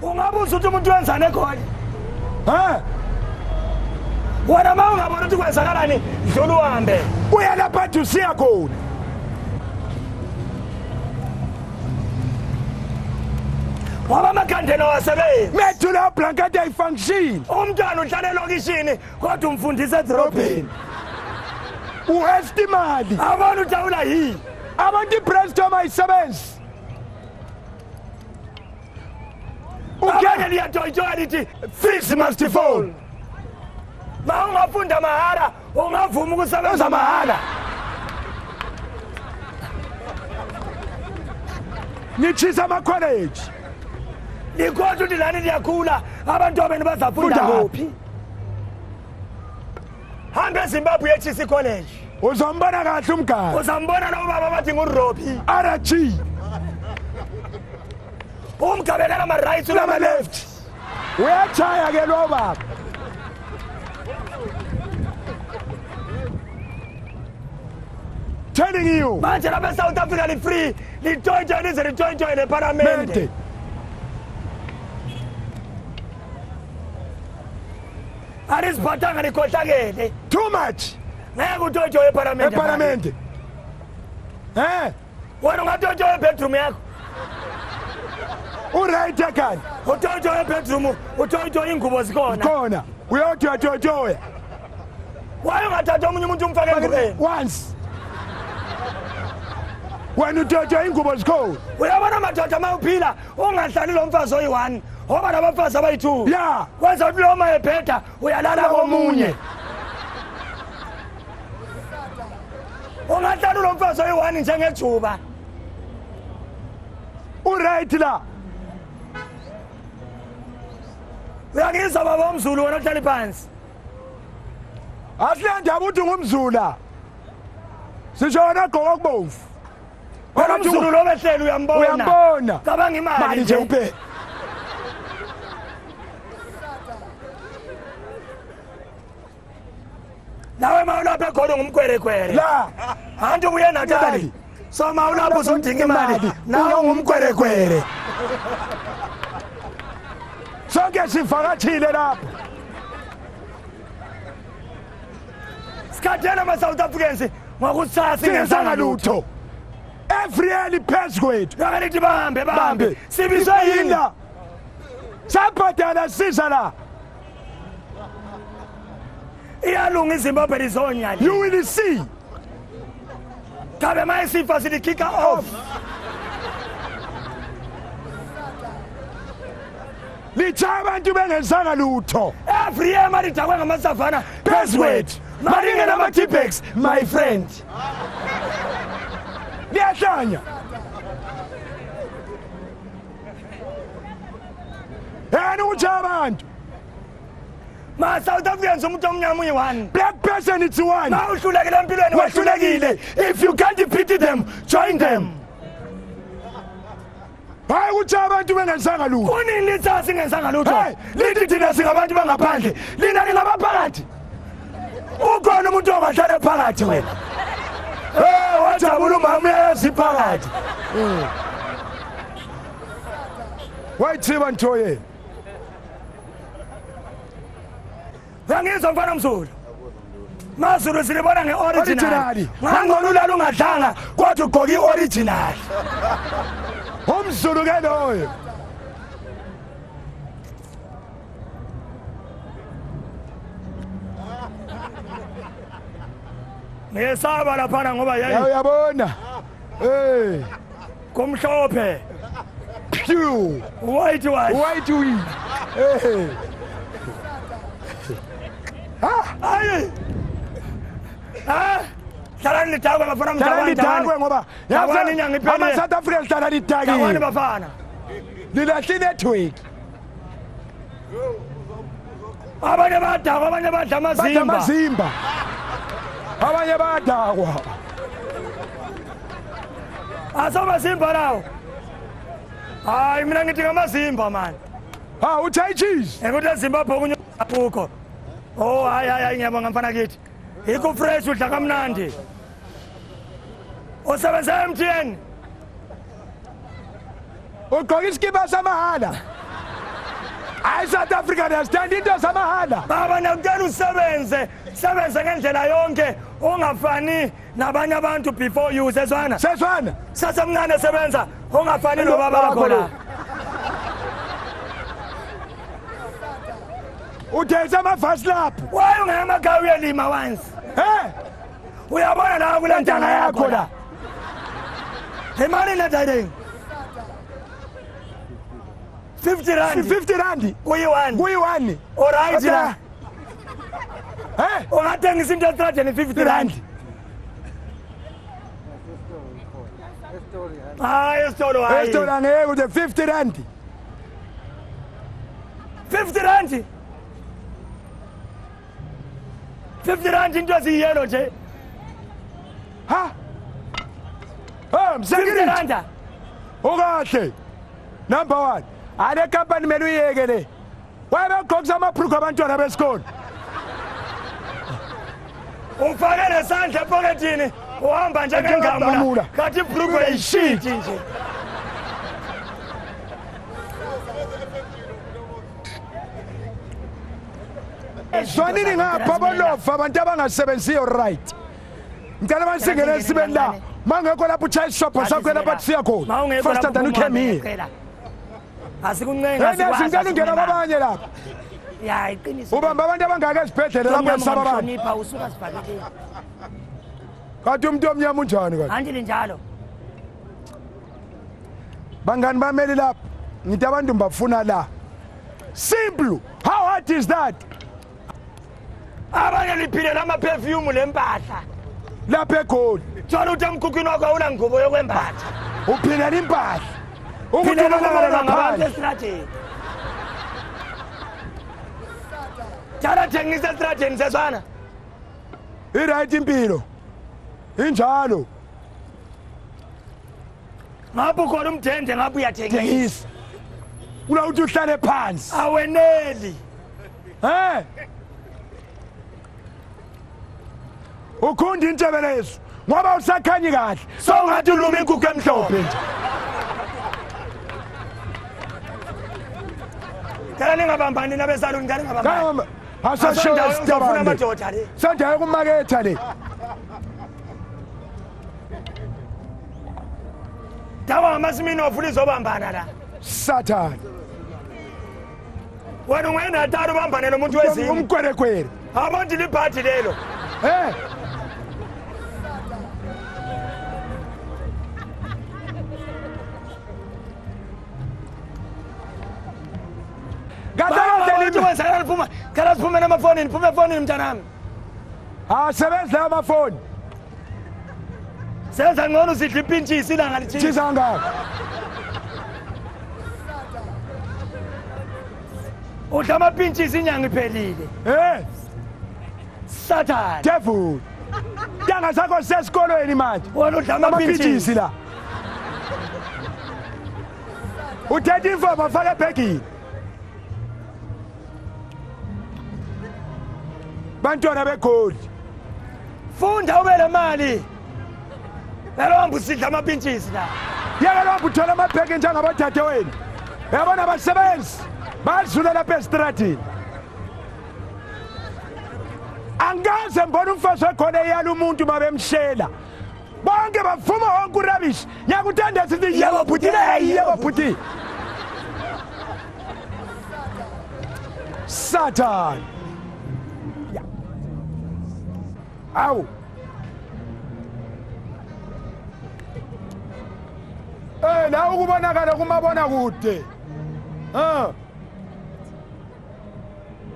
ungabuza ukuthi umuntu wenzane khona ha wena mawungabona ukuthi kwenzakalani dlula uhambe uya lapha usiya khona ngoba amakhandela wasebenzi methu la blanket ayifunction umntwana uhlala elokishini kodwa umfundisa edrobheni uwaste imali abantu utawula yini abantu ibrainstorm ayisebenzi ukanye liyatoyitoya lithi fix must fall ma ungafunda mahara ungavuma ukusebenza mahara nichisa ama-college nikhohle ukuthi lani liyakhula abantu abenu bazafunda kuphi hambe eZimbabwe yechisa college uzombona kahle umgaba uzambona lo baba bathi nguRobi RG umgabekela ama right lama left uyachaya ke lo baba telling you manje lapha eSouth Africa li free litoyitoya lize litoyitoye leparlamente arisiphathanga likhohlakele too much ngeke utoyitoye eparlamente wena ungatoyitoya ebedroom yakho uright ekhaya utoyitoya ebedroom utoyitoya ingubo khona uyothi uyatoyitoya waye ungathatha omunye umuntu umfake engubeni once wena utoyitoya ingubo zikhona uyabona madoda mawuphila ungahlali lo mfazi oyi-1 ngoba nabafazi abayi-2 ya kwenza ukuthi lo ma ebheda uyalala komunye ungahlali lo mfazi oyi-1 njengejuba uright la uyangizwa baba omzulu wena ohlali phansi asilanda ukuthi ngumzula sisho wona gqoka okubomvu wena omzulu lo behleli uyambona cabanga imali nje uphela nawe mawulapha ekhona ngumkwerekwere la anti ubuye natali so mawulapha uzodinga imali nawe ungumkwerekwere sonke sivakatshile lapha sikhathena ama-South Africans ngokusasa singenzanga lutho every year liphezu kwethu yakalithi bahambe sibiswe yini la sabhadala sisa la iyalunga iZimbabwe lizonyanya you will see kabe mayisifa silikhika off litha abantu bengenzanga lutho every year malidakwe ngamasavana phezu kwethu malingena ama-T-Bags my friend liyahlanya yena ukuthi abantu ma-South Africans umuntu omnyama uyi-1 black person it's one ma uhlulekile empilweni wahlulekile if you can't defeat them join them hayi ukuthi abantu bengenzanga lutho kunini lithi singenzanga lutho lithi thina singabantu bangaphandle lina lingabaphakathi ukhona umuntu ongahlala ephakathi wena wajabula umama uyayazi phakathi wayithiba nthoye uyangizwa mfana mzulu mazulu silibona nge-original ngangona ulala ungadlanga kodwa ugqoke i-original umzulu ke loyo ngiyesaba laphana ngoba uyabona kumhlophe phew white wheat ayi hlalani lidakwe bafana lidakwe ngoba ama-South Africa lihlala lidakile bafana lilahle inetwork abanye badakwa abanye badla amazimba abanye badakwa asamazimba lawo hayi mina ngithi ngamazimba mani uthi cheese ekuthi eZimbabwe kunye akukho hayi ngiyabonga mfana kithi yikho fresh udla kamnandi usebenza MTN ugqoka iskipa samahala hayi South Africa understand into zamahala baba nakucela usebenze ngendlela yonke ungafani nabanye abantu before you sezwana sasemncane sebenza ungafani nobaba bakho la udayisa amavasi lapho waye ungemakhaya uyalima once uyabona la kule ntanga yakho la imali nedaying 50 rand kuyi-1 alright la ungathengisa into estradeni 50 rand hayi esitolo angeke ude 50 rand 50 rand 50 rand into eziyelo nje msengile randa ukahle number 1 ale company mele uyeke le wayebegqokisa amabhruku abantwana besikole ufake nesandla epoketini uhamba njengengamula kathi ibhruku eyishiti nje Zwanini ngapha bolofa abantu abangasebenziyo right ngicela manisingene esibeni la mangekho lapho uchaya isishopho sakho lapha siya khona first than you came here asikuncenga ngicela ungena kwabanye lapha ya iqiniso ubamba abantu abangaka esibhedlela lapho esaba abantu hlonipha usuka sibhaketini kanti umuntu omnyama unjani kanti kanti njalo bangani bameli lapha ngithi abantu mbafuna la simple how hard is that abanye liphilela ama-perfume lempahla lapha eGoli thola ukuthi emkhukhwini wakho awunangubo yokwembatha uphilela impahla ukutholakala ngabantu esitradeni jala thengisa esitradeni seswana i-right impilo injalo ngapho khona umdende ngapho uyathengisa ulawuthi uhlale phansi aweneli ukhunda intebelezo ngoba usakhanyi kahle songathi uluma inkukhu emhlophe nje Kaya ningabambani nabesaluni ngani ngabambani asashoyafuna amadoda le sandayo kumaketha le dawa amasimini ofuna izobambana la Satan wena ungena atari ubambane nomuntu wezini umkwerekwere abantu libhathi lelo Kala siphume namafoni niphume efonini mntanami sebenza amafoni senza ngcono sidla ipintshisi ilanga litshisa ngako udla amapintshisi inyanga iphelile Satan devil ntanga zakho sesikolweni manje wena udla amapintshisi la uthetha imfomo afake ebhegini bantwana beGoli funda ube le mali vele uhamba usidla amapintshisi la yeke lo uthola amabheki njengabadade wenu yabona abasebenzi badlula lapha esitradini angaze mbona umfazi wekhona eyala umuntu babemshela bonke bavuma wonke urabishi nyakuthanda sithi yebo bhuti yebo bhuti Satan awu la ukubonakala kumabona kude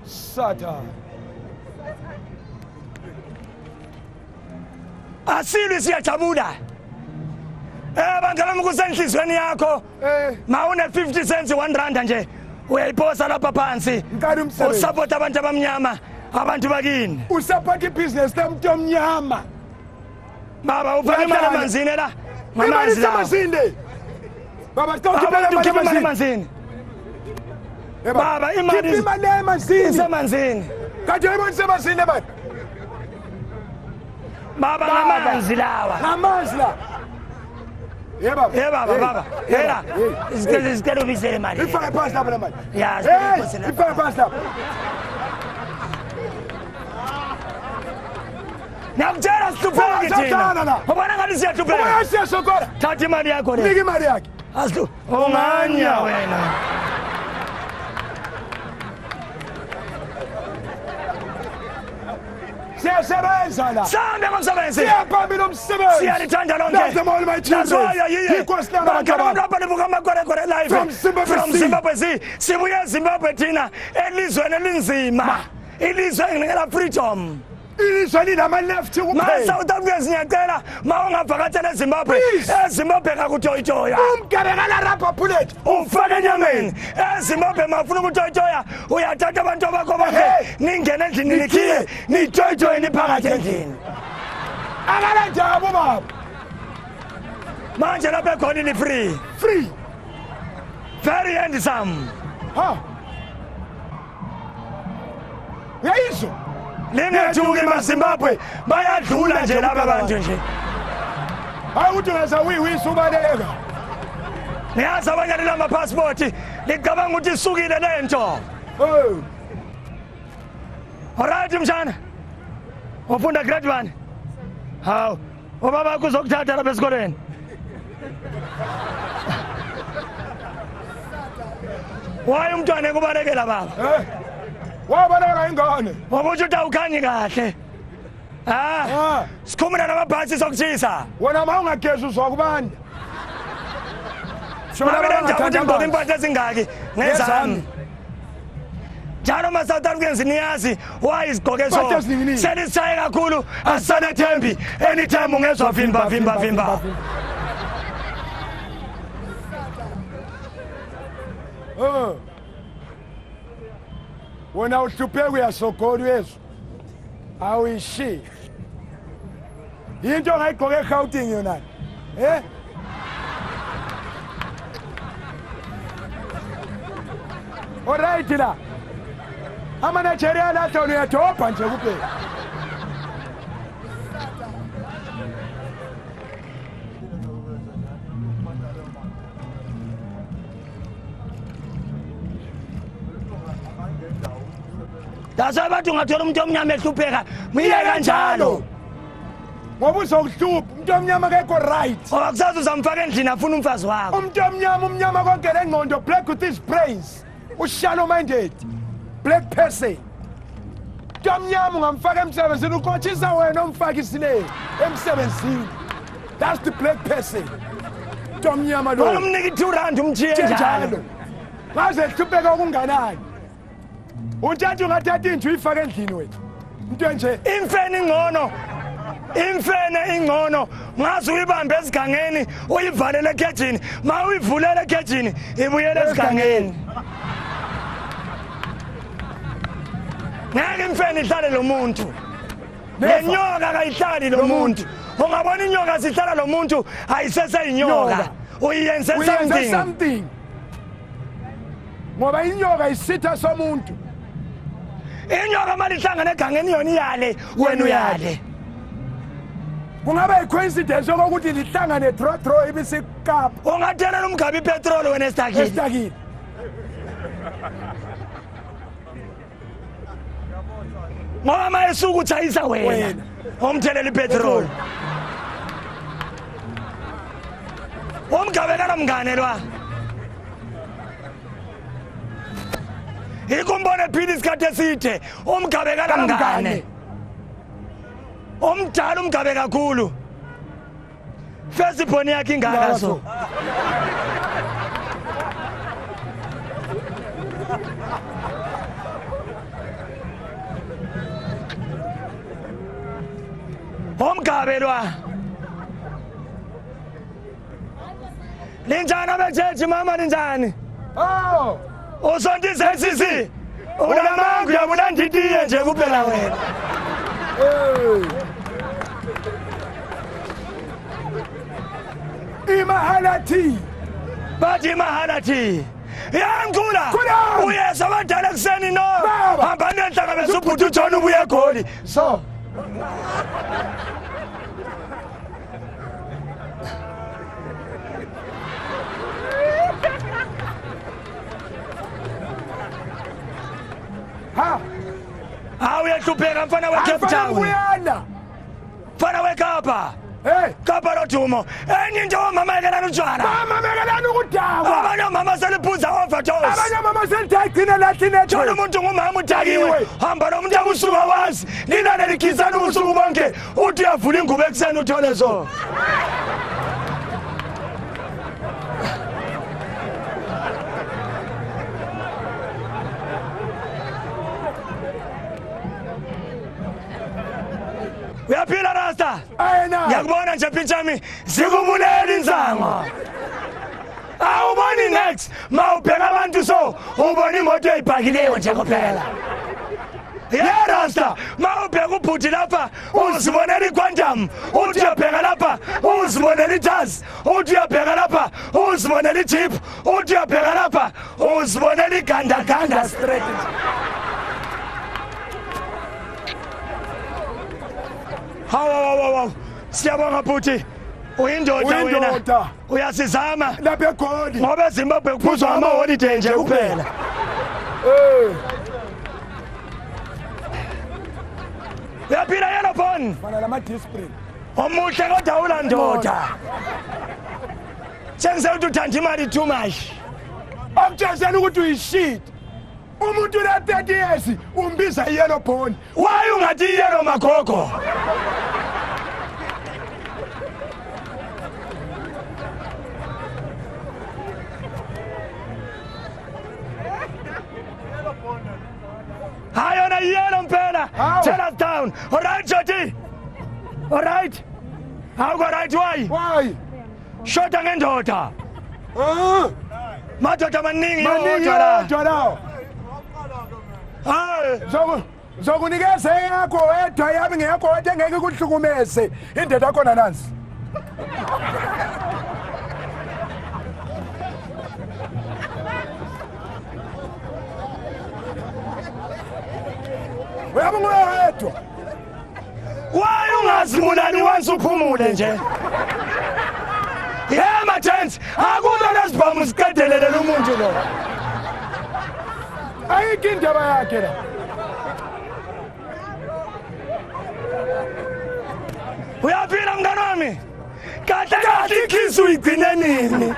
Satan asilwe siyajabula bantwana kusenhlizweni yakho mawune 50 cents 1 rand nje uyayiposa lapha phansi usapota abantu abamnyama abantu bakini usapota ibhizinesi lomuntu omnyama baba ufake imali emanzini la ngamanzi la amasinde baba sitawukhipha emanzini baba imali emanzini isemanzini kanti yayibona isemanzini baba baba ngamanzi lawa ngamanzi la baba. Hela. Isikele ubisele imali. Ifake phansi lapha manje. Ya, ifake phansi lapha. Nakutshela sihlupheke thina. Ubona ngathi siyahlupheka. Uyasiyasokola. Thatha imali yakho le. Nika imali yakhe. Asihlu. Unganya wena. Siyasebenza la. Sambe ngomsebenzi. Siyaphambili umsebenzi. Siyalithanda lonke. That's the all my children. From Zimbabwe sibuye Zimbabwe thina elizweni elinzima. Ilizwe engela freedom. Ilizwe linama left kuphela. South Africa siyacela mawungavakatshela eZimbabwe. eZimbabwe kakujoyijoya. Umgabekala rapper bullet. Ufake enyameni. eZimbabwe mafuna ukujoyijoya uyathatha abantu bakho bonke ningene endlini nikhiye nijoyijoye niphakathi endlini. Akala njabo baba. Manje lapha ekhona ni free. Free. Very handsome. Ha. Yayizwa. Linethuke eMaZimbabwe bayadlula nje laba bantu nje. Hayi uthi ngeza uyisubaleka. Niyazi abanye lama passport ngicabanga ukuthi isukile lento. Oh. Alright mshana. Ufunda grade 1? Hawu. Ubaba kuzokuthatha lapha esikoleni. Waye umntwana ekubalekela baba. Wabaleka ingane. Ngokuthi utawukhanyi kahle. Sikhumula namabhasi sokutshisa. Wena mawungagezi uzwa kubanda. Shona abantu ngigqoka impahla ezingaki ngezami. Njalo ma South Africans niyazi why isigqoke so. Selishaye kakhulu asisane thembi anytime ungezwa vimba. Wena uhlupheka uyasogola uyezwa. Awishi. Into ngayigqoka eGauteng yona. Alright la. Ama-Nigeria la thona uyadobha nje kuphela. Dasa abantu ngathola umuntu omnyama ehlupheka mile kanjalo. Ngoba uzokuhlupha umuntu omnyama akekho right. Ngoba kusazi uzamfaka endlini afuna umfazi wakho. Umuntu omnyama konke lengqondo black with his brains. Ushallow minded. Black person. Umuntu omnyama ungamfaka emsebenzini ukhotshisa wena omfakisile emsebenzini. That's the black person. Umuntu omnyama lo. Umnika i2 umthiye njalo. Ngaze hlupheka okunganani. Untshathu ungathatha indlu uyifake endlini wena. Into nje imfene ingcono ngazi uyibambe esigangeni uyivalele ekejini ma uyivulele ekejini ibuyele esigangeni. Ngeke imfene ihlale lo muntu. Nenyoka kayihlali lo muntu. Ungabona inyoka sihlala lo muntu ayisese inyoka. Uyenze something. Ngoba inyoka isitha somuntu. Inyoka mali hlangana egangeni yona iyale wena uyale. Kungaba icoincidence ukuthi lihlangane thro ibisikapa. Ungathelela umgabi ipetrol wena estakini. Ngoba mayesuku utshayisa wena. Umthelela ipetrol. Umgabekala mngane lwa. Ikumbone phila isikhathi eside umgabekala mngane. Umdala umgabe kakhulu. Firstborn yakhe ingaka so. Umgabelwa. Linjani abejeji mama linjani? Oh. Usondise sisi. Unamangu yabulanditiye nje kuphela wena. Imahalati. Bathi imahalati. Yangula. Uyeza abadala kuseni no. Hamba nenhlanga besubhuthi uJohn ubuye eGoli. So. uyahlupheka mfana weCape Town uyana mfana weKapa hey Kapa lodumo enye into omama ekelana utshwala mama mekelana ukudakwa abanye omama seliphuza overdose abanye mama selithagcina lathi netho Tshona umuntu ngumama udakiwe hamba nomuntu abusuka wazi ninane likhizana ubusuku bonke uthi uyavula ingubo ekuseni uthole so Uyaphila Rasta ayena ngiyakubona nje phithami zikubulela inzango awuboni next mawubheka abantu so ubona imoto eyibhakileyo nje kuphela yeah Rasta mawubheka ubhuti lapha uzibonela iquantum uthi uyabheka lapha uzibonela iTaz uthi uyabheka lapha uzibonela iJeep uthi uyabheka lapha uzibonela igandaganda straight Hawu siyabonga bhuti uyindoda wena uyasizama lapha eGoli ngoba eZimbabwe kuphuzwa ama holiday nje kuphela uyaphila yena phone mana lama discipline omuhle kodwa ulandoda sengisethi uthanda imali too much akutshela ukuthi uyishit umuntu la 30 years umbiza yellow bone why ungathi yellow magogo Hi on a yellow mpela tell us down all right Joti all right how go right why shota ngendoda madoda maningi yodwa la hayi zokunikeza yakho wedwa yabi ngekho wedwa engeke kuhlukumeze indoda yakho nanansi uyabonga wedwa why ungazibulali once uphumule nje yeah mathens akulo lesibhamu siqedelele lo muntu lo ayikho indaba yakhe la uyaphila mngani wami kahle kahle ikhisi uyigcine nini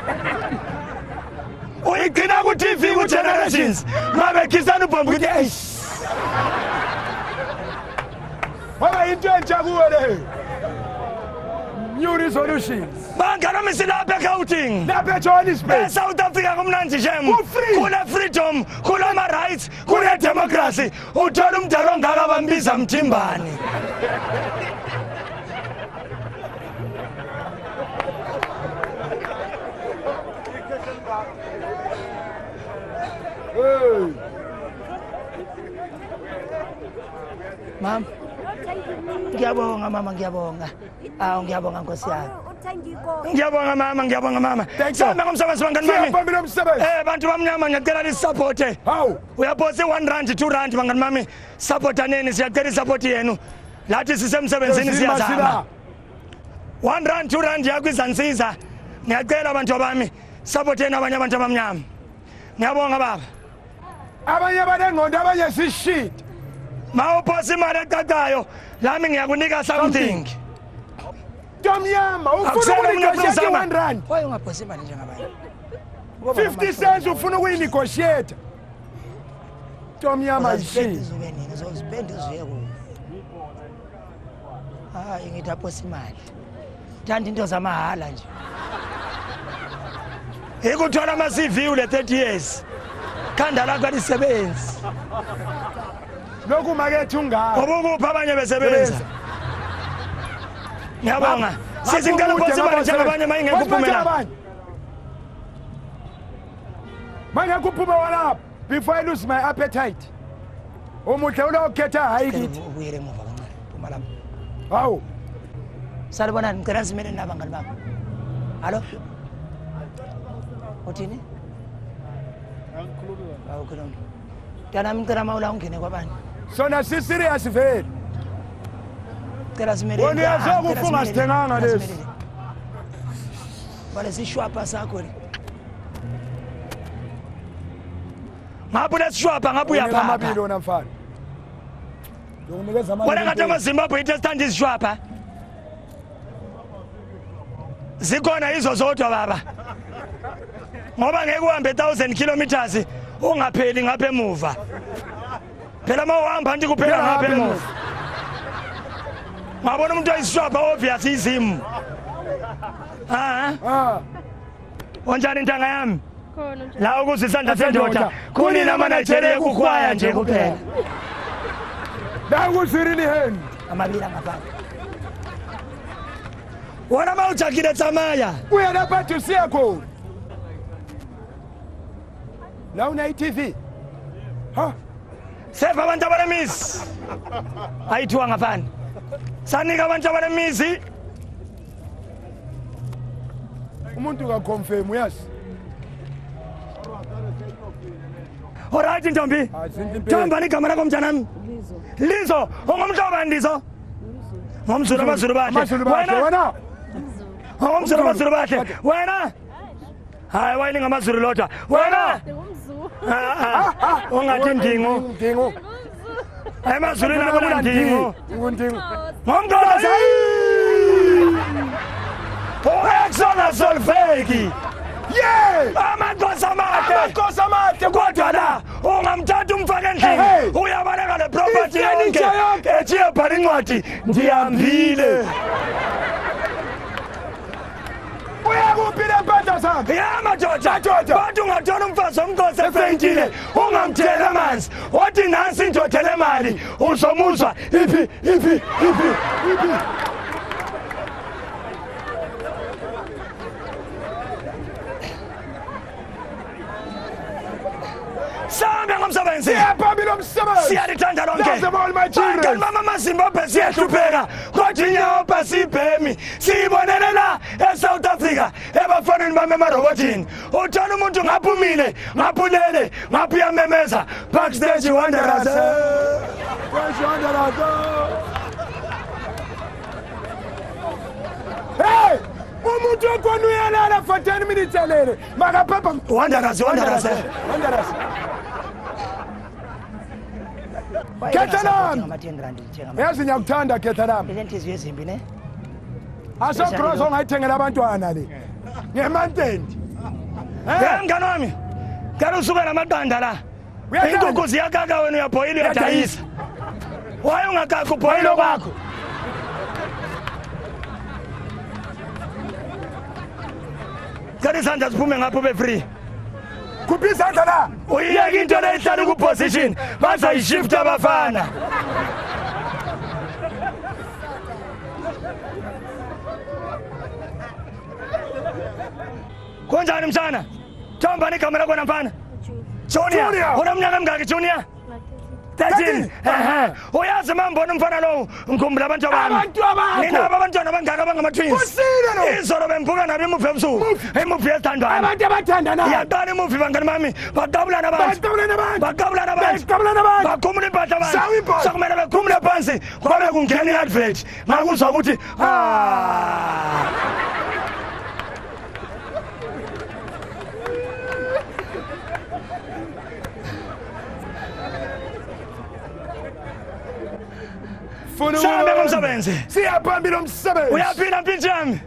uyigcina ku-TV ku-Generations mabekhisana ubhomba ukuthi eish waba into entsha kuwe le new resolutions bangani wami silapha eGauteng lapha eJohannesburg eSouth Africa kumnandi shem Ku-free. kune-freedom kunama-rights kune-democracy uthola umdala ongaka bambiza Mthimbani hey mama ngiyabonga mama ngiyabonga ngiyabonga nkosi yami ngiyabonga mama sihamba ngomsebenzi bangani bami siyabambile umsebenzi bantu bamnyama ngiyacela lisupporte hawu uyaphosa i-1 rand 2 rand bangani bami supportaneni siyacela isupport yenu lathi sisemsebenzini siyazama 1 rand 2 rand yakho izansiza ngiyacela abantu bami supporteni abanye abantu abamnyama ngiyabonga baba abanye banengqondo abanye sishit mawuphosa imali ecacayo lami ngiyakunika something Tomnyama ufuna ukunegotiate 1 rand why ungaphosa imali njengabanye 50 cents ufuna ukuyinegotiate Tomnyama ishit izuke nini zospend izuye ku hayi ngithi aphosa imali thanda into zamahala nje ekuthola ama-CV ule 30 years khanda lakho alisebenzi lokhu makethe ungaka obukuphi abanye besebenza ngiyabonga sizingela phosa imali njengabanye mayingekho uphumela mayingekho uphuma walapha before I lose my appetite umuhle ulokhetha hayi kithi ubuyele emuva kancane phuma lapha hawu salibonani ngicela simele nabangani bakho hallo uthini awukhuluma ntanami ngicela mawula ungene kwabanye sona si-serious vele cela simele wena uyazoke ufunga sithenganga lesi vale sishwapha sakho le ngapho lesishwapha ngapho uyaphapha amabili wona mfana wena ngathi amaZimbabwe itestandi izishwapha zikhona izo zodwa baba ngoba ngeke uhambe 1000 kilometers ungapheli ngapha emuva phela mawuhamba nje kuphela ngapha emuva ngabona umuntu oyisishwapha obvious izimu onjani intanga yami la ukuzisandla sendoda kunini amanajeriya kukhwaya nje kuphela la ukuzirini hand amabili ngapha wona mawujakile tsamaya uya lapha tusiya khona la una i-TV seva abantu abanemizi ayithiwa ngafani sanika abantu abanemizi umuntu kaconfirm uyazi alright ntombi thamba igama lakho mntanami Lizo ungumhlobo ndizo ngomzulu abazulu bahle wena ngomzulu abazulu bahle wena hayi wayini ngamazulu lodwa wena ungathi ndingo emazulwini akula ndingo ngomntokazi uexona solfeki amakosi amade kodwa la ungamthatha umfake endlini uyabaleka le property yonke ethi ebhala incwadi ndihambile uyakuphi le mpahla zakho madoda bathi ungathola umfazi omnkosi efeyintile ungamthela amanzi othi nansi indoda lemali uzomuzwa iphi Sambe ngomsebenzi siyaphambili umsebenzi siyalithanda lonke mama maZimbabwe siyahlupheka kodwa inyawo basibhemi siyibonelela eSouth Africa ebafaneni bami emarobotini uthola umuntu ngaphumile ngaphulele ngaphuyamemeza backstage wanderers hey umuntu okhona uyalala for 10 minutes alele makaphepha wanderers Kethalam yazi ngiyakuthanda Kethalam inhliziyo ezimbi ne asocross ongayithengela abantwana le ngemantendi ngani wami ngani usuke namaqanda la inkukhu ziyakaka wena uyabhoyila uyadayisa waye ungakaka ubhoyilo kwakho ngani isandla siphume ngapho ube free kuphi isandla la uyiyeka into leyihlala ku-position bazayishifta abafana kunjani mshana thombani igama lakho mfana Junior unamnyaka emingaki Junior 13 uyazi mambona umfana lowo ngikhumbula abantu bami ninabo abantwana abangaka abangama-twins izolo bembuka nabo imuvi ebusuku imuvi yesithandwana abantu abathandana yaqala imuvi bangani bami baqabulana abantu bakhumula impahla abantu sokumele bekhumule phansi kwabe kungena i-advert ngakuzwa ukuthi Sambe ngomsebenzi siyaphambili umsebenzi uyaphila mpintshi yami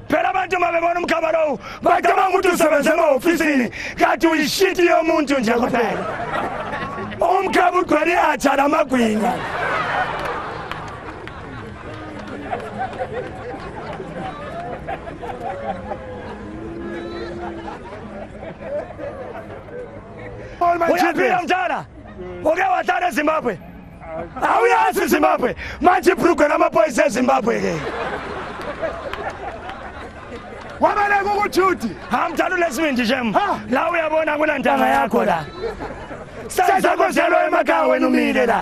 phela abantu mabebona umkhaba lowo bacabanga ukuthi usebenze ema-ofisini kanti uyishiti yomuntu nje kuphela umkhaba ugcwele i-atsha namagwinya uyaphila mtana uke wahlala eZimbabwe awuyazi Zimbabwe manje ibrugwe lamaphoyisa eZimbabwe-ke wabaleka ukujuti hamdala unesibindi shem la uyabona kunantanga yakho la sazakho zelo emakhaya wena umile la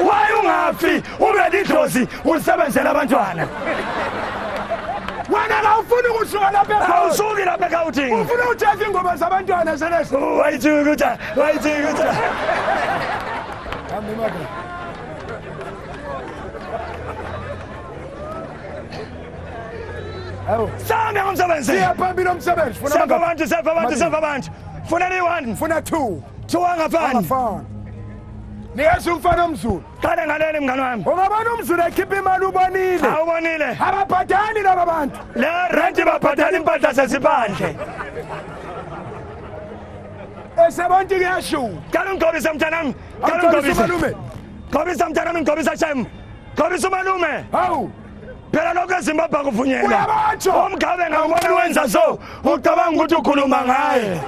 waye ungafi ube lidlozi usebenzela abantwana wena awufuni ukusuka lapha awusuki lapha ekhawuthini ufuna ukujaza ingoma zabantwana selesi wayithikuta Sambe ngomsebenzi siyaphambili umsebenzi seva abantu funela i-1 funa 2 angafani Niyasho umfana omZulu. Qale ngaleni mngani wami. Ungabona umZulu ekhipha imali ubonile. Awubonile. Ababhadali laba bantu. Le rent babhadala impahla sesibandle. Esebonke kuyashu. Qale ungigobisa mntanami. Qale Ungigobisa ungigobisa. malume. Gobisa mntanami ngigobisa Shem. Gobisa umalume. Hawu. Phela lokho eZimbabwe kuvunyelwa. Uyabatsho. Umgabe ngabona wenza so. Ucabanga ukuthi ukhuluma ngaye.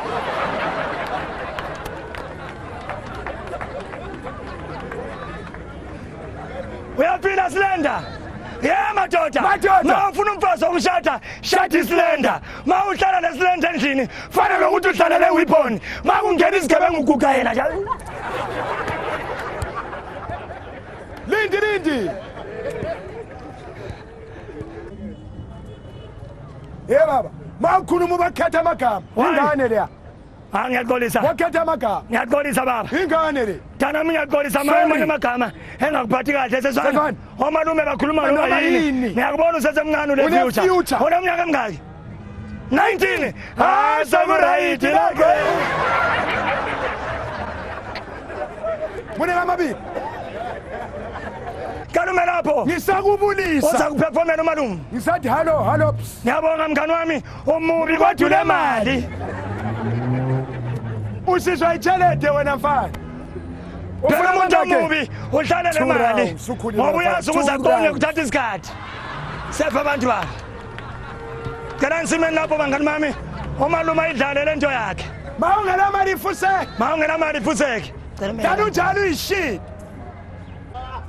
Uyaphila Slender. Yeah madoda. Ma ufuna umfazi okushada, shada iSlender. Ma uhlala leSlender endlini, fanele ukuthi uhlale leweapon. Ma kungena isigebengu uguga yena njalo. Lindi. Baba. Ma ukhuluma ubakhetha amagama. Ingane leya. Ngiyaxolisa. Wakhetha amagama. Ngiyaxolisa baba. Ingane le. Dana mina ngiyaxolisa manje amagama engakuphathi kahle sesona. Omalume bakhuluma noma yini. Ngiyakubona usesemncane le future. Wona umnyaka emngaki? 19. Ah, sakurayit lakhe. Mune ngamabili. Kalume lapho. Ngisakubulisa. Uzakuperformela umalume. Ngisathi hello. Ngiyabonga mngani wami umubi kodwa le mali. Usizwa itshelede wena mfana. Phela umuntu omubi uhlala le mali. Ngoba uyazi ukuzakonye kuthatha isikhathi. Sefa abantu ba. Ngena ngisimeni lapho bangani bami. Umalume ayidlale lento yakhe. Mawungena mali ifuseke. Mawungena mali ifuseke. Dana unjalo ishit.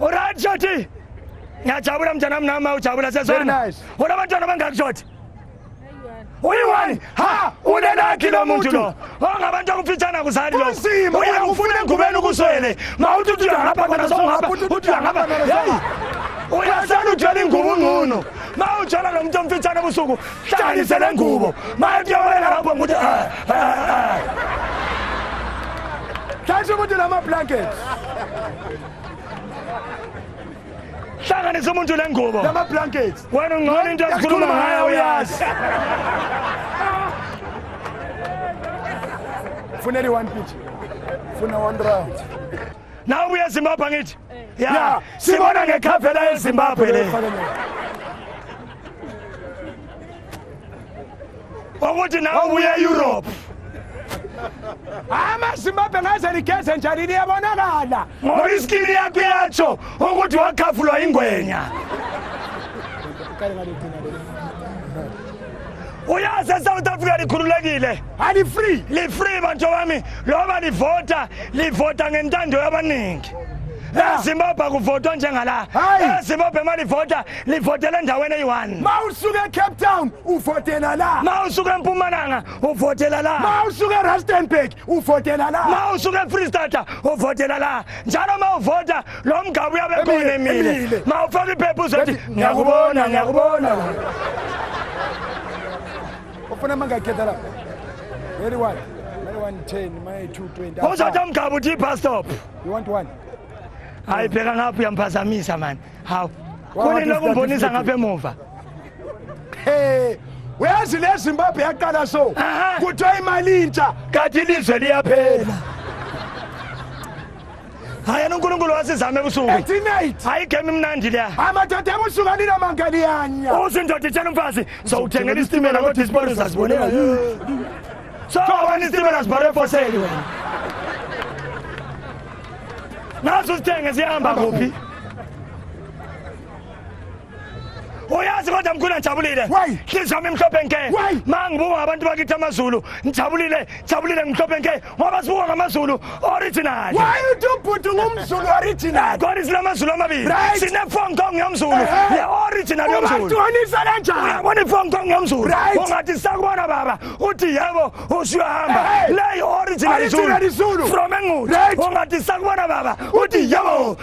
Alright Joti. Ngiyajabula mntanami nami ujabula sesona. Wona abantwana bangakujoti. Uyiwani ha unelakhi lo muntu lo. Ongabantu okufitshana kuzali lo. Uyangifuna engubeni ukuswele. Mawuthi uthi ngapha khona songapha uthi ngapha. Hey. Uyasala ujela ingubo ngcono. Mawujela lo muntu omfitshana ebusuku. Hlanganise le ngubo. Mayiyowela lapho ukuthi Hlanganise ukuthi lama blankets. Hlanganise umuntu le ngubo. Lama blankets. Wena ungona into esikhuluma ngayo uyazi. Funeli one pitch. Funa one round. Na ubuye eZimbabwe ngithi. Ya, sibona ngecafe la eZimbabwe le. Ukuthi na ubuye eEurope. Zimbabwe ngaze ligeze njani liyabonakala. Ngoba iskini yakho yatsho ukuthi wakhafulwa ingwenya. Uyazi eSouth Africa likhululekile. Ali free. Li free bantu bami. Loba livota ngentando yabaningi. eZimbabwe akuvotwa njengala. eZimbabwe mali vota livotela endaweni eyi1. Mawusuka eCape Town uvotela la. Mawusuka eMpumalanga uvotela la. Mawusuka eRustenburg uvotela la. Mawusuka eFreestata uvotela la. Njalo mawuvota lo mgabu uyabe khona emile. Mawufaka iphepha uzothi ngiyakubona. Ufuna mangakhetha la. Very one. My 110, my 220. Uzothi umgabu uthi bus stop. You want one? Hayi pheka ngapha uyamphazamisa man. Hawu. Kuni lokumbonisa ngapha emuva. Uyazi le Zimbabwe yaqala so. Kuthiwa imali intsha kanti ilizwe liyaphela. Hayi uNkulunkulu wasizame ebusuku. Hayi game imnandi leya. Amadoda ebusuku anina mangaliyanya. Uzindoda itshela umfazi sowuthengela isitimela kodwa isiporo sasibonela. So wani isitimela sibhare for sale wena. Naso sithenge sihamba kuphi? Uyazi kodwa mkhulu ngijabulile. Hliziyo yami imhlophe nke. Mangibuka abantu bakithi amaZulu, ngijabulile ngimhlophe nke ngoba sibuka ngamaZulu original. Why you do put ngumZulu original? Kodwa sinamaZulu amabili. Sine Hong Kong yomZulu, le original yomZulu. Ungathukanisa kanjani? Uyabona Hong Kong yomZulu. Ungathi sakubona baba, uthi yebo usuyahamba. Le original Zulu. From Engudi. Ungathi sakubona baba, uthi yebo.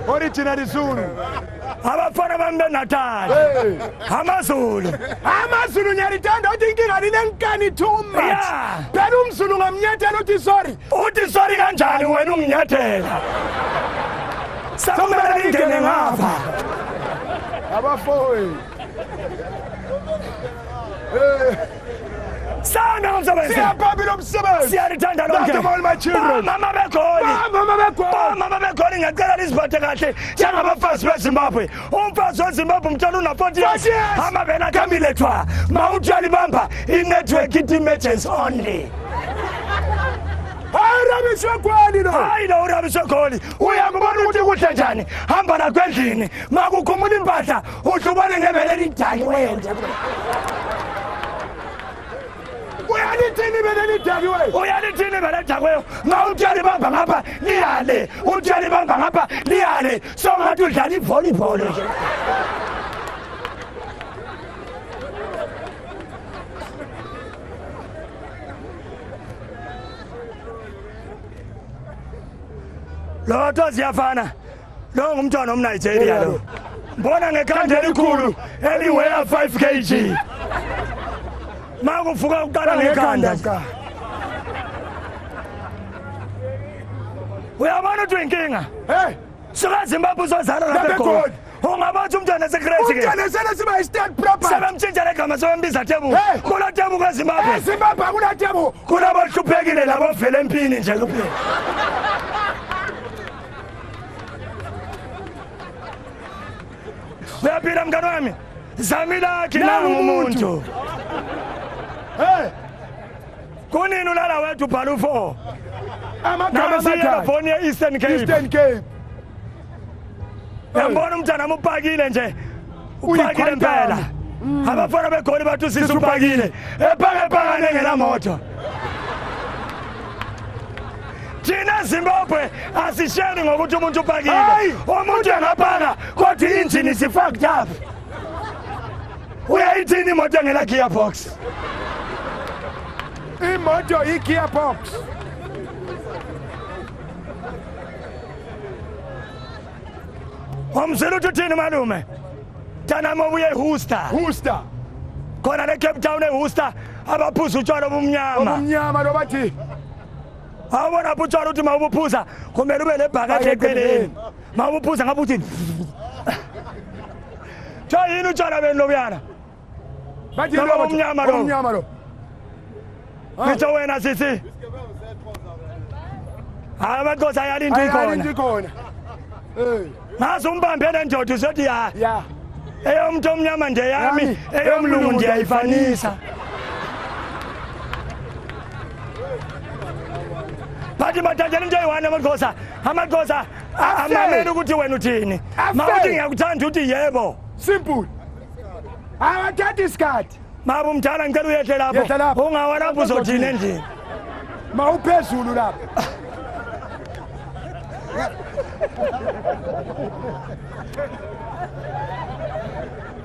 Original Zulu. Abafana bami beNatal. AmaZulu ngiyalithanda uthi inkinga linenkani too much. Phela umZulu ngamnyathela uthi sorry. Uthi sorry kanjani wena unginyathela? Sakumele ngingene ngapha. abafowethu Sana umsebenzi. Siyaphambili umsebenzi. Siyalithanda lonke. All my children. Mama begoli. Mama begoli. Mama begoli ngicela liziphathe kahle njengabafazi beZimbabwe. Umfazi weZimbabwe umtshela una 40 years. Amabele akamile thwa. Mawutshali bamba i-network emergency only. Hayi rabishogoli no. Hayi lo rabishogoli. Uyakubona ukuthi kuhle njani? Hamba la kwendlini. Makukhumula impahla uhlubane ngebele lidaki wende. Uyalithini bele lidakiwe? Uyalithini bele lidakiwe? Mawutshali bamba ngapha liyale. Utshali bamba ngapha liyale. So ngathi udlala ivolleyball nje. Lotho ziyafana. Lo ngumntwana omNigeria lo. Mbona ngekhanda elikhulu eliweya 5 kg. Makuvuka uqala ngekhanda. Uyabona ukuthi inkinga? Hey, suka Zimbabwe uzozala lapha eGoli. Ungabathi umntwana secrazy ke. Umntwana sena siba i-state proper. Sebemtshintsha legama sebembiza Tebu. Kulo Tebu kaZimbabwe. Zimbabwe akuna Tebu. Kunabahluphekile labo vele empini nje kuphela. Uyaphila mngani wami. Zamila kina umuntu. Hey. Kunini ulala wethu bhala u4. Amagama California Eastern Cape. Eastern Cape. Yambona umntana upakile nje. Upakile impela. Abafana beGoli bathi sisi upakile. Ephakane ngela moto. Thina Zimbabwe asisheni ngokuthi umuntu upakile. Umuntu engapaka kodwa i-engine is fucked up. Uyayithini imoto engela gearbox? Imoto i-gearbox. Umzela uthi uthini malume? Thana mobuye eHooster. Hooster. Khona le Cape Town eHooster abaphuza utshwala obumnyama. Obumnyama lo bathi. Awubona utshwala uthi mawubuphuza kumele ube lebhakade eceleni. Mawubuphuza ngabe uthi Cha yini utshwala beni lobuyana? Bathi lo obumnyama lo. Obumnyama lo. Ngitsho wena sisi. Abakosi ayalindi khona. Nazo umbambele ndoda uzothi ya. Ya. Eyomntu omnyama nje yami, eyomlungu ndiyayifanisa. Bathi mathatshela into eyi-1 amagosa amamele ukuthi wena uthini. Mawuthi ngiyakuthanda uthi yebo. Simple. Awathatha isikhathi. Mabu mdala ngicela uyehle lapho. Ungawa lapho uzothini endlini. Mawuphezulu lapho.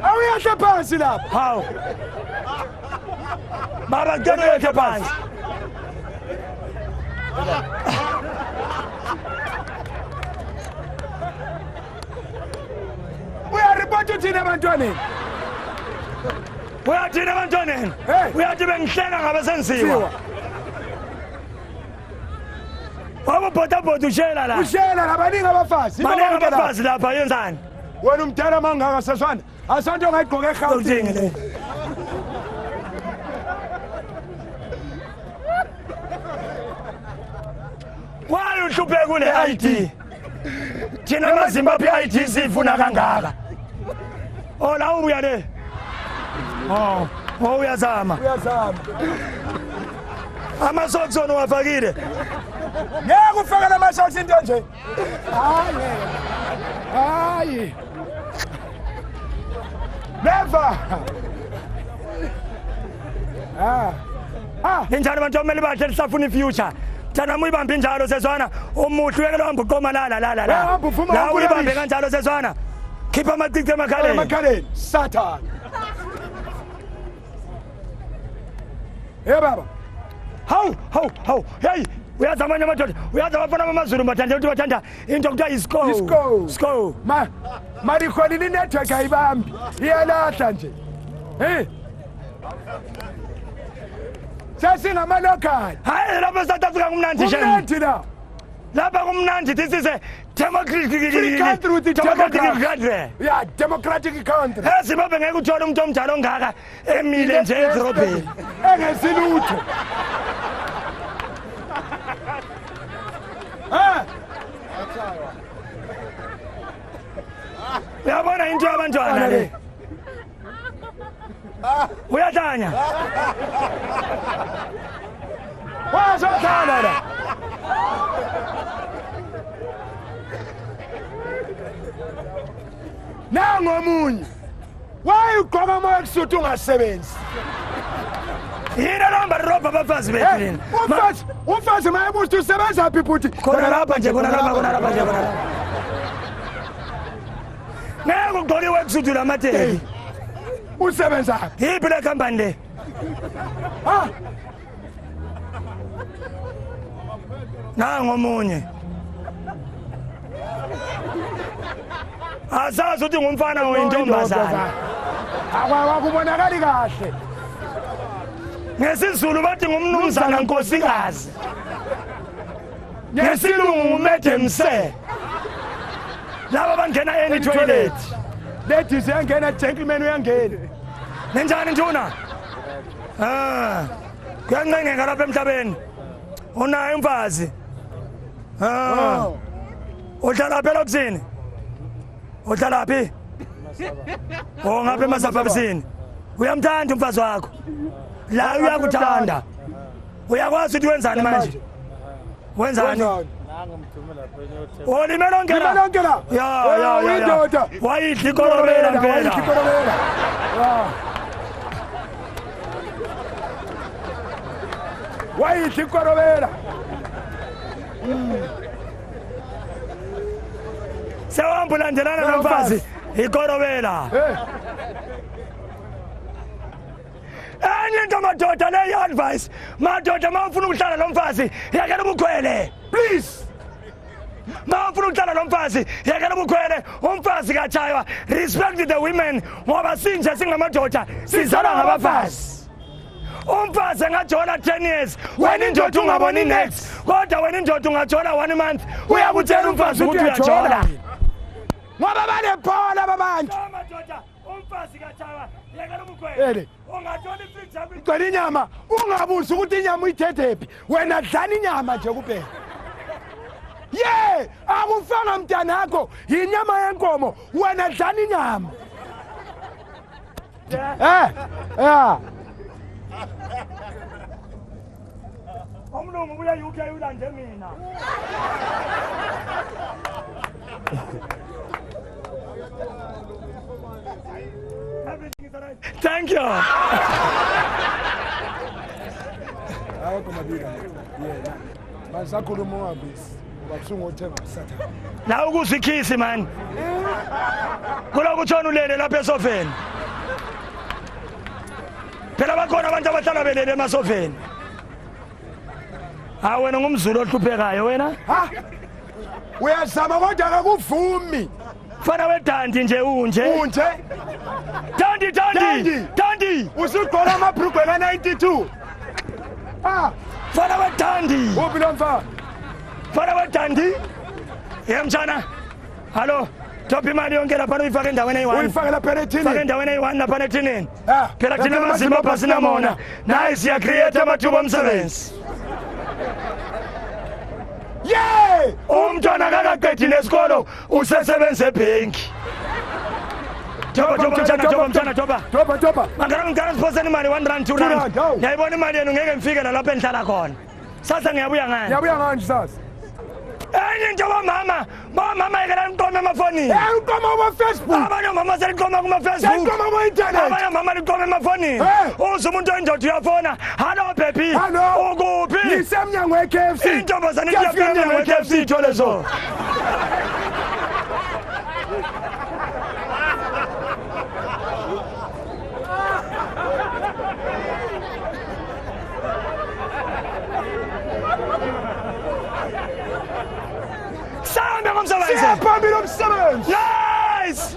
Awuyahle phansi lapho. Hawu. Baba ngicela uyehle phansi. Uyaripota uthini ebantwaneni? Uyathini ebantwaneni? Uyathi bengihlenga ngabe senziwa. Wabubhotabhota ushela la. Ushela labaningi abafazi. Baningi abafazi lapha yenzani? Wena umdala mangaka seswana. Asonto ngayigqoka eGauteng le. Why uhluphe kule IT? Thina amaZimbabwe IT sifuna kangaka. Oh la ubuya le. Oh uyazama. Uyazama. Amasocks ono wafakile. Ngeke ufake la masocks into nje. Hayi. Never. Injalo abantu omele bahle lisafuna ifuture. Thana muyibambe njalo sezwana umuhle uyeke lo mbuqoma la. La uyibambe kanjalo sezwana. Khipha amacici emakhaleni. Emakhaleni. Satan. Baba. Hawu. Hey, uyazamanye amadoda. Uyazi abafana bamaZulu bathanda ukuthi bathanda into okuthiwa isko. Mari khona network ayibambi. Iyalahla nje. Sasingama local. Hayi lapha South Africa kumnandi nje. Kumnandi la. Lapha kumnandi this is a Free country with the democratic country. Yeah, democratic country. eZimbabwe ngeke uthole umuntu omdala ongaka emile nje edrobheni. Engesilutho. Uyabona into yabantwana le. Uyahlanya. Wazothanda la. Nangomunye. Why ugqoka ama esuthi ungasebenzi? Yina lamba roba abafazi bethu lina. Umfazi mayebuthi usebenza phi futhi? Khona lapha nje khona lapha nje khona. Ngeke ugqokiwe kusuthi lamateki. Usebenza. Yiphi le company le? Ha? Nangomunye. Asazi uthi ngumfana oyintombazana. Akubonakali kahle. NgesiZulu bathi ngumnumzana nkosikazi. NgesiLungu nguMadam Sir. Laba bangena any toilet. Ladies uyangena, gentlemen uyangena. Nenjani Ntuna? Kuyancengeka lapha emhlabeni. Unayo umfazi. Uhlala phela Lokshin. Uhlala phi? Ngapha emasabhabisini. Uyamthanda umfazi wakho. La uyakuthanda. Uyakwazi ukuthi wenzani manje? Wenzani? Limela ongena. Ya. Wayidla ikorobela mpela. Wayidla ikorobela. Sewahamba ulandelana nomfazi ikorobela. Enye into madoda le advice. Madoda mawufuna ukuhlala nomfazi yakela ubukhwele. Please. Mawufuna ukuhlala nomfazi yakela ubukhwele. Umfazi katshaywa. Respect the women ngoba sinje singamadoda sizalwa ngabafazi. Umfazi engajola 10 years wena indoda ungaboni next. Kodwa wena indoda ungajola 1 month uyakutshela umfazi ukuthi uyajola. Ngoba banebhola ababantu. Madoda umfazi katshaywa yakela ubukhwele. Ungathola ifridge Igcwele inyama ungabuzi ukuthi inyama uyithethephi. Wena dlana inyama nje kuphela. Akufanga mntanakho inyama yenkomo wena dlana inyama. Umlungu ubuya UK ulanje mina. Thank you. Basakhuluma ngabisi. Babusungu othenga usathana. La ukuzikhisi man. Kulokutshona ulele lapha esofeni. Phela bakhona abantu abahlala belele emasofeni. Wena ngumZulu ohluphekayo wena? Uyazama kodwa akakuvumi. Fana wedandi nje unje. Unje? Dandi. Usugqoka amabhrugwe ka92. Fana wedandi. Uphi lo mfana? Fana wedandi. Yemtshana. Hallo. Top imali yonke lapha uyifaka endaweni eyi-1. Uyifaka lapha ethini? Faka endaweni eyi-1 lapha ethinini. Phela thina amaZimbabwe sinamona. Naye siya create amathuba omsebenzi. Umntwana kakaqedi nesikolo usesebenza ebhenki. Toba. Mangara siphoseni imali 1 rand 2 rand. Ngiyayibona imali yenu ngeke ngifike lapha engihlala khona. Sasa ngiyabuya ngani? Ngiyabuya ngani sasa? Enye into bomama yekela niqome emafonini. Uqoma kuma-Facebook. Abanye omama seliqoma kuma-Facebook. Seliqoma kuma-internet. Abanye omama liqoma emafonini. Uze umuntu oyindoda uyafona. Hallo baby. Ukuphi? Ngisemnyango we-KFC. Intombazane iyafika emnyango we-KFC ithole so. Phambili umsebenzi. Nice.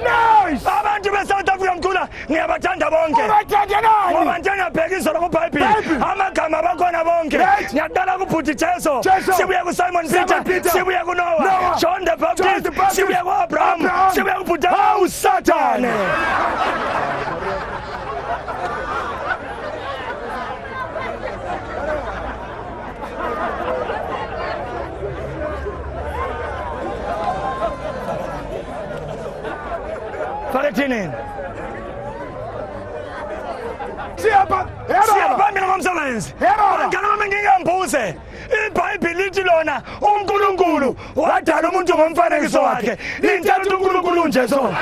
abantu beSouth Africa Omkhula ngiyabathanda bonke Ubathanda nani? ngoba ngiyabheka izolo kuBhayibheli amagama bakhona bonke ngiyaqala kuBhuti Jesu sibuye kuSimon Peter sibuye kuNoah John the Baptist sibuye kuAbraham sibuye kuBhuti uSathane. Faretinin. Siyabambela ngomsebenzi. Ngani nami ngingambuze. iBhayibheli lithi lona uNkulunkulu wadala umuntu ngomfanekiso wakhe. Linthatha uNkulunkulu nje so.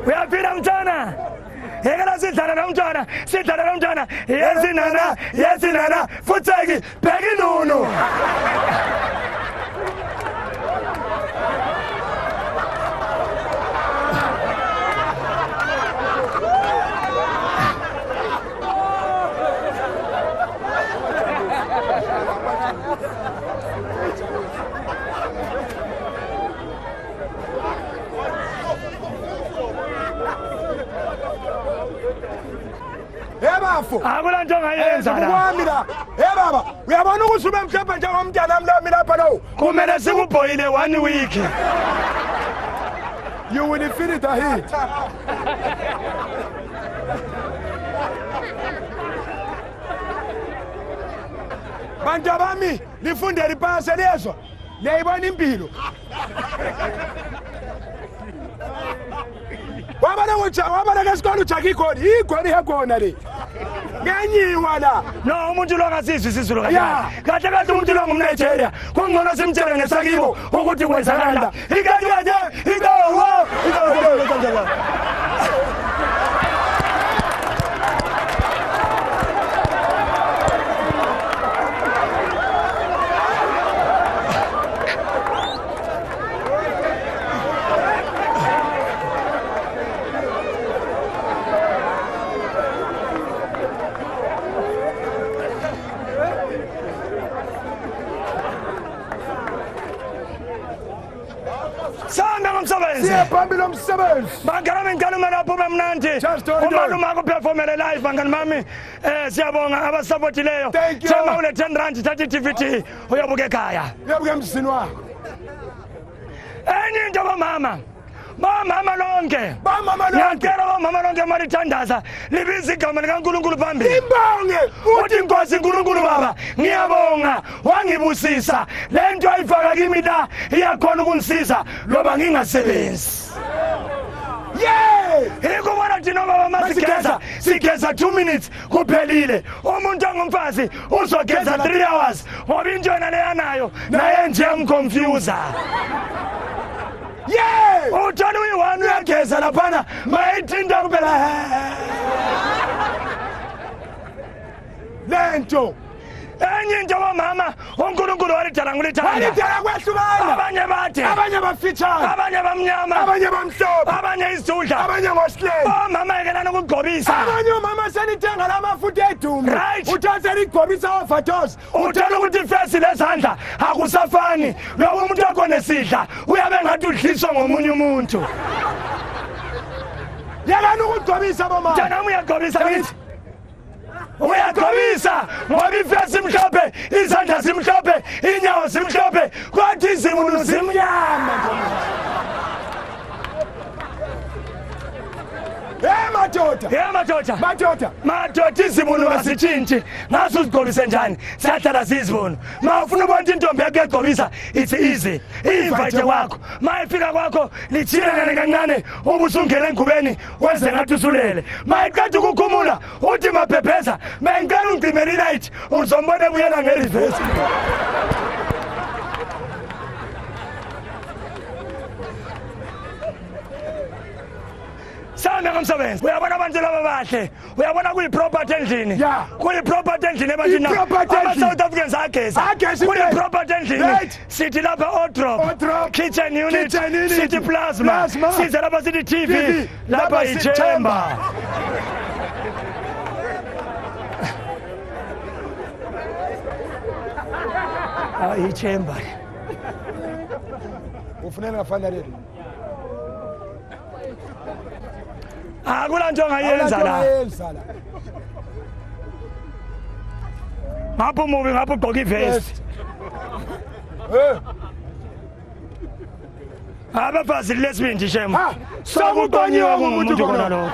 Uyaphinda mntwana yekela sidlala nomntwana yesi nana futhi bheka inunu. Akula nto ngayenza la. Baba, uyabona ukuthi ube mhlophe njengomntana mlomi lapha lo. Kumele sikubhoyile 1 week. You will finish the heat. Bantu bami, nifundele ipase lezwa. Niyayibona impilo. Wabana ngesikole ujaki khona, igoli hekhona le. Ngenyiwa la. No umuntu lo ngasizwe isizulu kahle kahle umuntu lo ngumNigeria kungcono simtshele ngesakibo ukuthi kwenzakala ikade Samba ngomsebenzi. Siyaphambili umsebenzi. Bangana ngicela uma lapho bemnandi. Umalume akuperformele live bangani bami. Siyabonga abasupportileyo. Jama ule 10 rand thatha iDVD uyobuka ekhaya. Uyobuka emzini wakho. Enye into bomama. Mama lonke. Ngiyacela bomama lonke malithandaza libiza igama likaNkulunkulu phambili. Imbonge uthi inkosi uNkulunkulu baba ngiyabonga wangibusisa lento ayifaka kimi la iyakhona ukunisiza loba ngingasebenzi. Ikubona thina baba masigeza sigeza 2 minutes kuphelile. Umuntu ongumfazi uzogeza 3 hours ngoba intwana leyanayo naye nje amconfuser. Utshani uyi-1 uyageza laphana mayithinta kuphela lento. Enye into bomama uNkulunkulu walidala ngulithanda. Walidala kwehlukana. Abanye bade, abanye bafitshane, abanye bamnyama, abanye bamhlophe, abanye isizudla, abanye ngoslave. Omama yekelana ukugqobisa. Abanye omama senithenga lamafutha edumbu. Uthathe ligqobisa overdose. Uthola ukuthi ifesi lezandla akusafani. Lowo umuntu wakho nesidla uyabe ngathi udliswa ngomunye umuntu. Yekani ukugqobisa bomama. Njana uyagqobisa ngithi. Uyagqobisa ngoba ifesi imhlophe, izandla zimhlophe, inyawo zimhlophe, kwathi izimulo zimnyama. Madoda izimulo masitshintshi ngaso uzigqobise njani siyahlala sizibona. Mawufuna ubona intombi yakho egqobisa it's easy. Invite kwakho mayifika kwakho lithilene kancane ubusungena engubeni wenze ngathi usulele. Mayiqeda ukukhumula uthi mabhebheza mayingena ungcimela ilight uzombona buyela ngereverse. Sami ngomsebenzi. Uyabona abantu laba bahle. Uyabona kuyiproperty endlini. Yeah. Kuyiproperty endlini ebantwini. Ama-South Africans ageza. Kuyiproperty endlini. Sithi lapha Odrop. Kitchen unit. Sithi plasma. Size lapha sithi TV. Lapha i-chamber. I-chamber. Ufunela ngafanele. Akula nto ongayenza la. Ngapha umubi ngapha ugqoka ivest. Abafazi lesibindi shema. Sokuqonyiwe ngumuntu khona lo.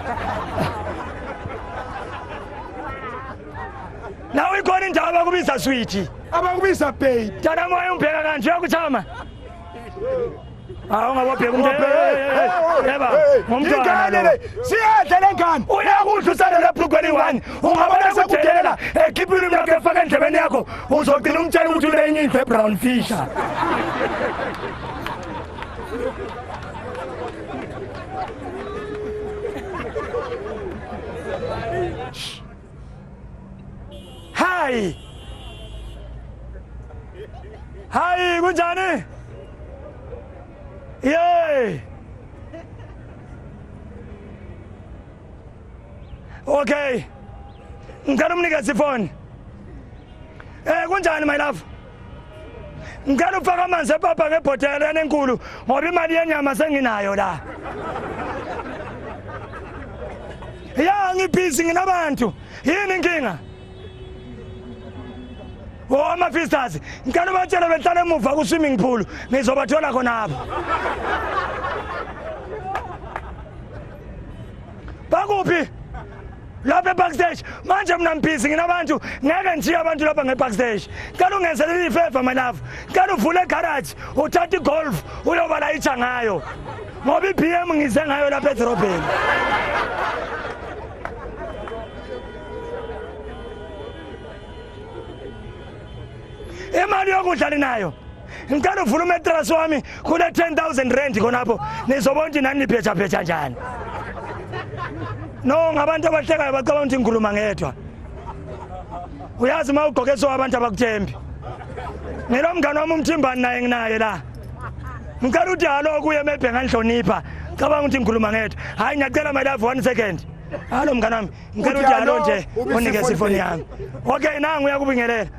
Nawe ikhona indawo abakubiza sweet. Abakubiza pay. Tana moya umbheka kanje uyakuthama. Ungabobheka umuntu. Yeba, ngumntwana lo. Siyadla lengane. Uyakudla usana lebrugweni 1. Ungabona sekudelela ekhipha ulimi lakho efaka endlebeni yakho. Uzogcina umtshela ukuthi ulenye indle brown fisher. Hi, kunjani? Yey. Okay. Ngicela umnikeze ifoni. Kunjani my love? Ngicela ufake amanzi epapa ngebhotela enkulu ngoba imali yenyama senginayo la. Ya ngibhizi nginabantu. Yini inkinga? Ama-visitors, ngicela ubatshele behlala emuva ku-swimming pool, ngizobathola khonapho. Bakuphi? Lapha e-backstage. Manje mina mbhizi nginabantu, ngeke ngishiye abantu lapha nge-backstage. Ngicela ungenzelele ifeva my love. Ngicela uvule egarage, uthathe igolf, uyobalayitsha ngayo. Ngoba i-BM ngize ngayo lapha edorobheni. Imali yokudla linayo. Ngicela uvule umattress wami kule 10,000 rand khonapho. Nizobona ukuthi nani niphecha njani. No, ngabantu abahlekayo bacabanga ukuthi ngikhuluma ngedwa. Uyazi mawugqoke so abantu abakuthembi. Ngelo mngane wami umthimbani naye nginaye la. Ngicela uthi halo kuye maybe nganhlonipha. Cabanga ukuthi ngikhuluma ngedwa. Hayi ngiyacela my love 1 second. Halo mngane wami. Ngicela uthi halo nje unikeze ifoni yami. Okay nangu uyakubingelela.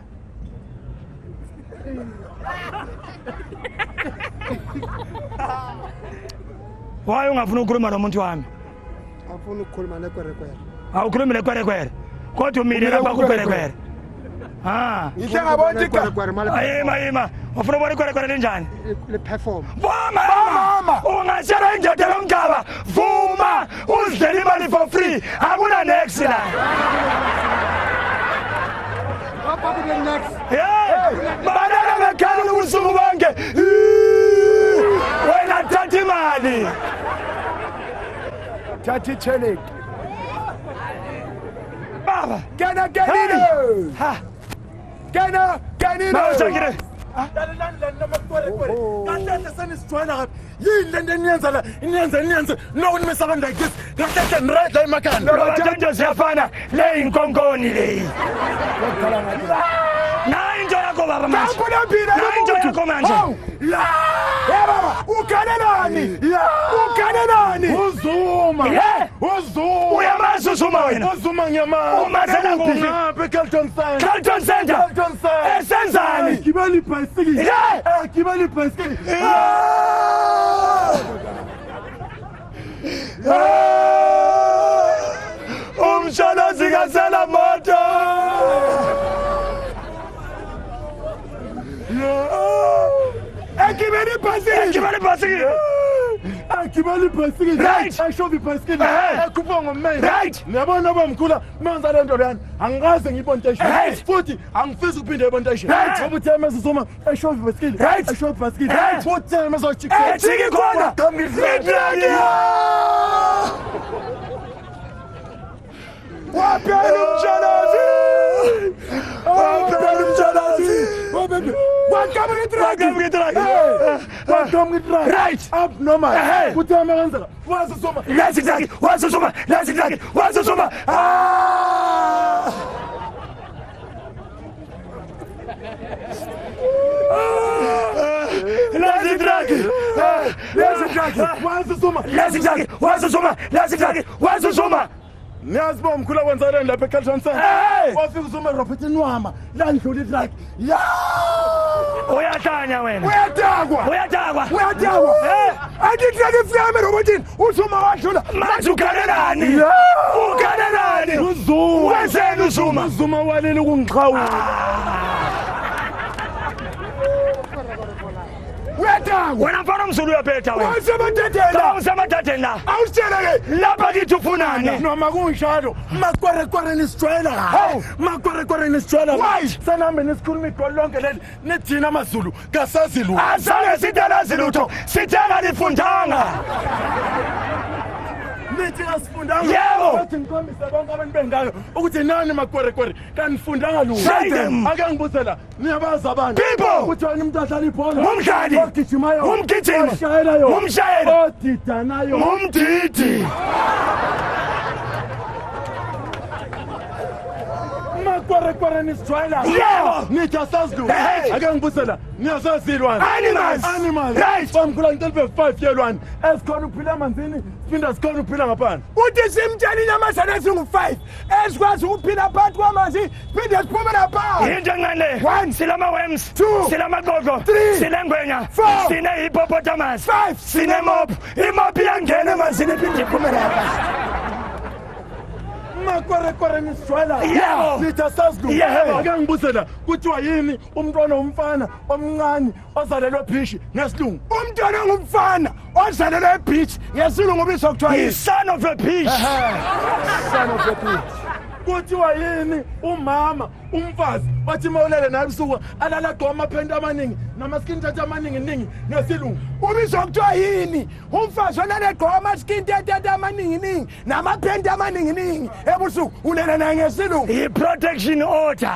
Why ungafuna ukukhuluma nomuntu wami? Afuna ukukhuluma nekwerekwere. Awukhulumi nekwerekwere. Kodwa umile lapha kukwerekwere. Ngiyabona ikwerekwere. Ayima. Ufuna ubona ikwerekwere linjani? Le perform. Mama! Ungashara indoda lomgaba. Vuma! Uzidlela imali for free. Akuna next la. Banana bekhali ubusuku bonke. Wena thatha imali. Thatha ichelik. Baba, Gena. Ha. Gena. Mawushakile. Kanti senisijwayela kabi. Yini lento eniyenza la? Iniyenza. No nimesabantu like this. Ngiyathatha niride la emakhanda. Lento siyafana le inkonkoni le. Na into yakho baba manje. Na into yakho manje. Baba, ukanelani? Uzuma. Uyamazi uzuma wena. Uzuma ngiyamazi. Umazela kuphi? Lapha eCarlton Center. Esenzani? Gibali bicycle. Gibali bicycle. Umshana zikazela moto. Ekibali bicycle. Right. I show the bicycle. Ekubonga man. Right. Niyabona Omkhula menza lento lana. Angikaze ngiyibone station. Futhi angifisi ukuphinde ebone station. Ngoba uthe mesizuma I show the bicycle. I show the bicycle. Futhi mezochika. Chiki khona. Waphela umshalazi. Welcome to Right. Abnormal. Kuthe menza wasuzuma Lazidaki, wasuzuma, lazidaki, wasuzuma. Ah! Lazidaki, lazidaki, wasuzuma lazidaki, wasuzuma, lazidaki, wasuzuma. niyazi uba Omkhula wenzani lapha eCalton wafika uzuma Robert Nwama la ndlula itrack ya Uyahlanya wena. Uyatakwa. Uyatakwa. Uyatakwa. Angitrake ifyame Robertini usuma wadlula. Manje uganelani? Uganelani? uzuma Wenzeni uzuma? uzuma walele ukungiqhawula Uyatakwa. Wena mfana mzulu uyaphetha wena. Wasemathetela. Usemathatheni la. Awusitshelele. Lapha kithi ufunani? noma kunjalo makwerekwere nisijwayela Hawu. makwerekwere nisijwayela Why? sanahambe nisikhuluma igoli lonke leli nithina amaZulu kasazi lutho Asale sitelazi lutho. Sithenga lifundanga. nithi asifundanga Yebo. bathi ngikhombise bonke abantu bengayo ukuthi nani makwerekwere kanifundanga lutho Show them. ake ngibuzela niyabazi abantu People. ukuthi wena umuntu adlala ibhola Ngumdlali. ogijimayo Ngumgijimi. oshayelayo Ngumshayeli. odidanayo Ngumdidi. makwerekwere nisijwayela Yebo. nithi asazi lutho Hey. ake ngibuzela niyasazilwane Animals. animals Right. Omkhula ngicela 5 yelwane esikhona uphila emanzini siphinda sikhona uphila ngaphandle Uthi simtshela inyamazana ezingu-5 ezikwazi ukuphila phakathi kwamanzi siphinde siphume naphansi. Into encane. One. Silama-worms. Two. Silamaqoqo. Three. Sinengwenya. Four. Sine-hippopotamus. Five. Sinemophu. Imophu iyangena emanzini iphinde iphume lapha. makwerekwere nisijwayela Yebo. nithi asazi lutho Yebo. ake ngibuzela kuthiwa yini umntwana umfana omncane ozalelwe phishi ngesilungu Umntwana ongumfana ozalelwe ebeach ngesilungu ubizwa kuthiwa yini? Son of a bitch. Son of a bitch. kuthiwa yini umama umfazi wathi mawulele naye ebusuku alala agqoka amaphenti amaningi namaskin tat amaningi ngesilungu Ubizwa kuthiwa yini? Umfazi olele egqoka ama-skin tat amaningi namaphenti amaningi ebusuku ulele naye ngesilungu. I-protection order.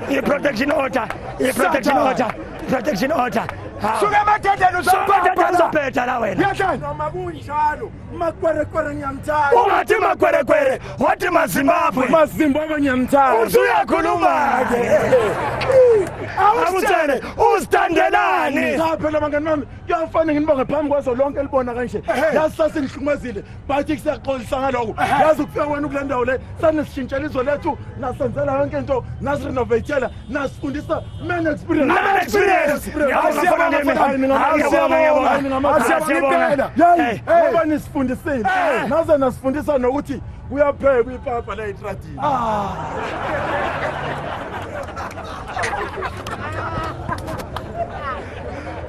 I-protection order. I-protection order. I-protection order. Suke ematheteni Sophetha uzophatha. nizophetha la wena. Yahlala. noma kunjalo makwerekwere ngiyamthanda Ungathi makwerekwere, wathi maZimbabwe. mazimbabwe ngiyamthanda Usuyakhuluma-ke. Awutshele, uzithandelani? cha phela bangani bami kuyafana nginibonge phambi kwazo lonke elibona kanje yazi sasengihlukumezile bathi kusiyaxolisa ngaloko yazi ukufika wena kule ndawo le sanisishintshela izwe lethu nasenzela yonke into nasirenovatela nasifundisa man experience Man experience. Ngiyabonga yayi ngoba nisifundisile naze nasifundisa nokuthi uyapheka ipapa la etradini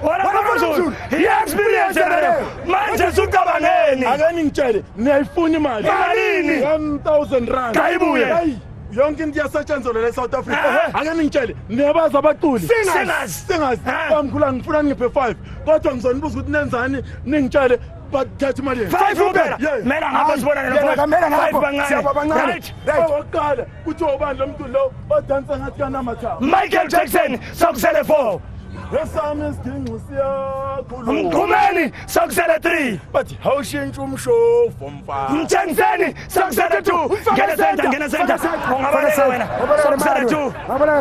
Wona mfuzulu, i-experience leyo. Manje sucabangeni. ake ningitshele niyayifuna imali Malini? 1000 rand Kayibuye. Hayi, yonke into iyasetshenzelwa le South Africa ake ningitshele niyabazi abaculi Singers. singazi Omkhula ngifuna ngiphe 5 kodwa ngizonibuza ukuthi nenzani ningitshele bathatha imali yenu 5 kuphela. Yeah. Mela ngapha sibona Mela ngapho. 5 bancane. Siyabona bancane. Right. owokuqala kuthiwa ubani lo mntu lo odansa ngathi kanamatha Michael Jackson sokusele 4. esami isidingo siyakhuluma Mqhumeni sokusele 3. bathi hawushintsha umshofu mfana Mtshengiseni sokusele 2. Ngena center. Ungabona wena. Sokusele 2.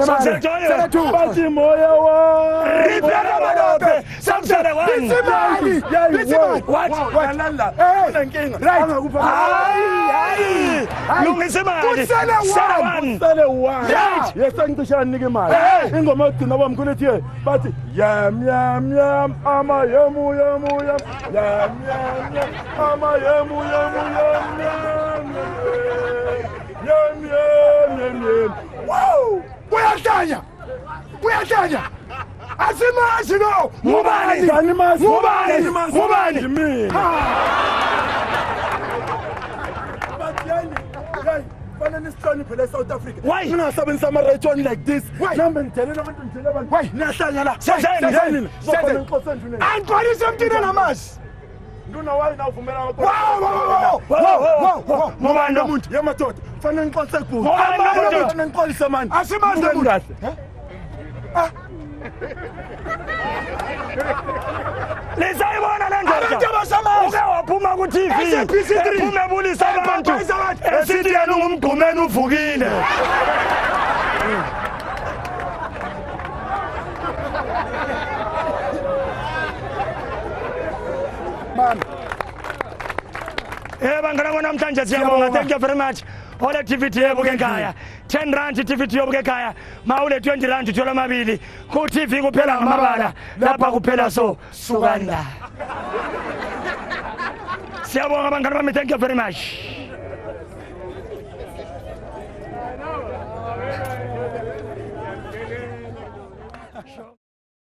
Sokusele 2. bathi moya wa Riphela Malope sokusele 1. Isimali. Isimali. What? lala unenkinga Right. angakupha Hayi. Lungisa imali. Kusele 1. sele 1 Yeah. yesengisha nike imali Hey. ingoma egcina Omkhula ethi bathi yam ama yemu yam ama yemu yam Wow! Uyahlanya. Uyahlanya. Asimazi no. Ngubani? Ngubani? Ngubani? Mina. But yani, fana nisihloniphe le South Africa. Why? Ningasebenzisa ama-right one like this. Why? Nambe ngithelele abantu ngithele abantu. Why? Niyahlanya la. Senzeni. Senzeni. Senzeni. Senzeni. Nkosini Juneni. Angigcwalise emntwini enamasi. Nduna wayi na uvumela Wow. Ngubani lo muntu? yamadoda fanele ngiqolise kubhuku Ngubani lo muntu? fanele ngiqolise mani Asimazi lo Bukeni muntu. kahle Lisayibona le ndoda. Abantu abasamazi. Uke waphuma ku TV. SABC3. Ephume bulisa abantu. Esithi yena ungumgqumeni uvukile. Mama. Bangana bona namhlanje siyabonga. Thank you very much. Ole TVT yebuke ekhaya. 10 rand TVT yebuke ekhaya. Mawule 20 rand uthola amabili. Ku TV kuphela ngamabala. Lapha kuphela so sukanda. Siyabonga bangana bami. Thank you very much.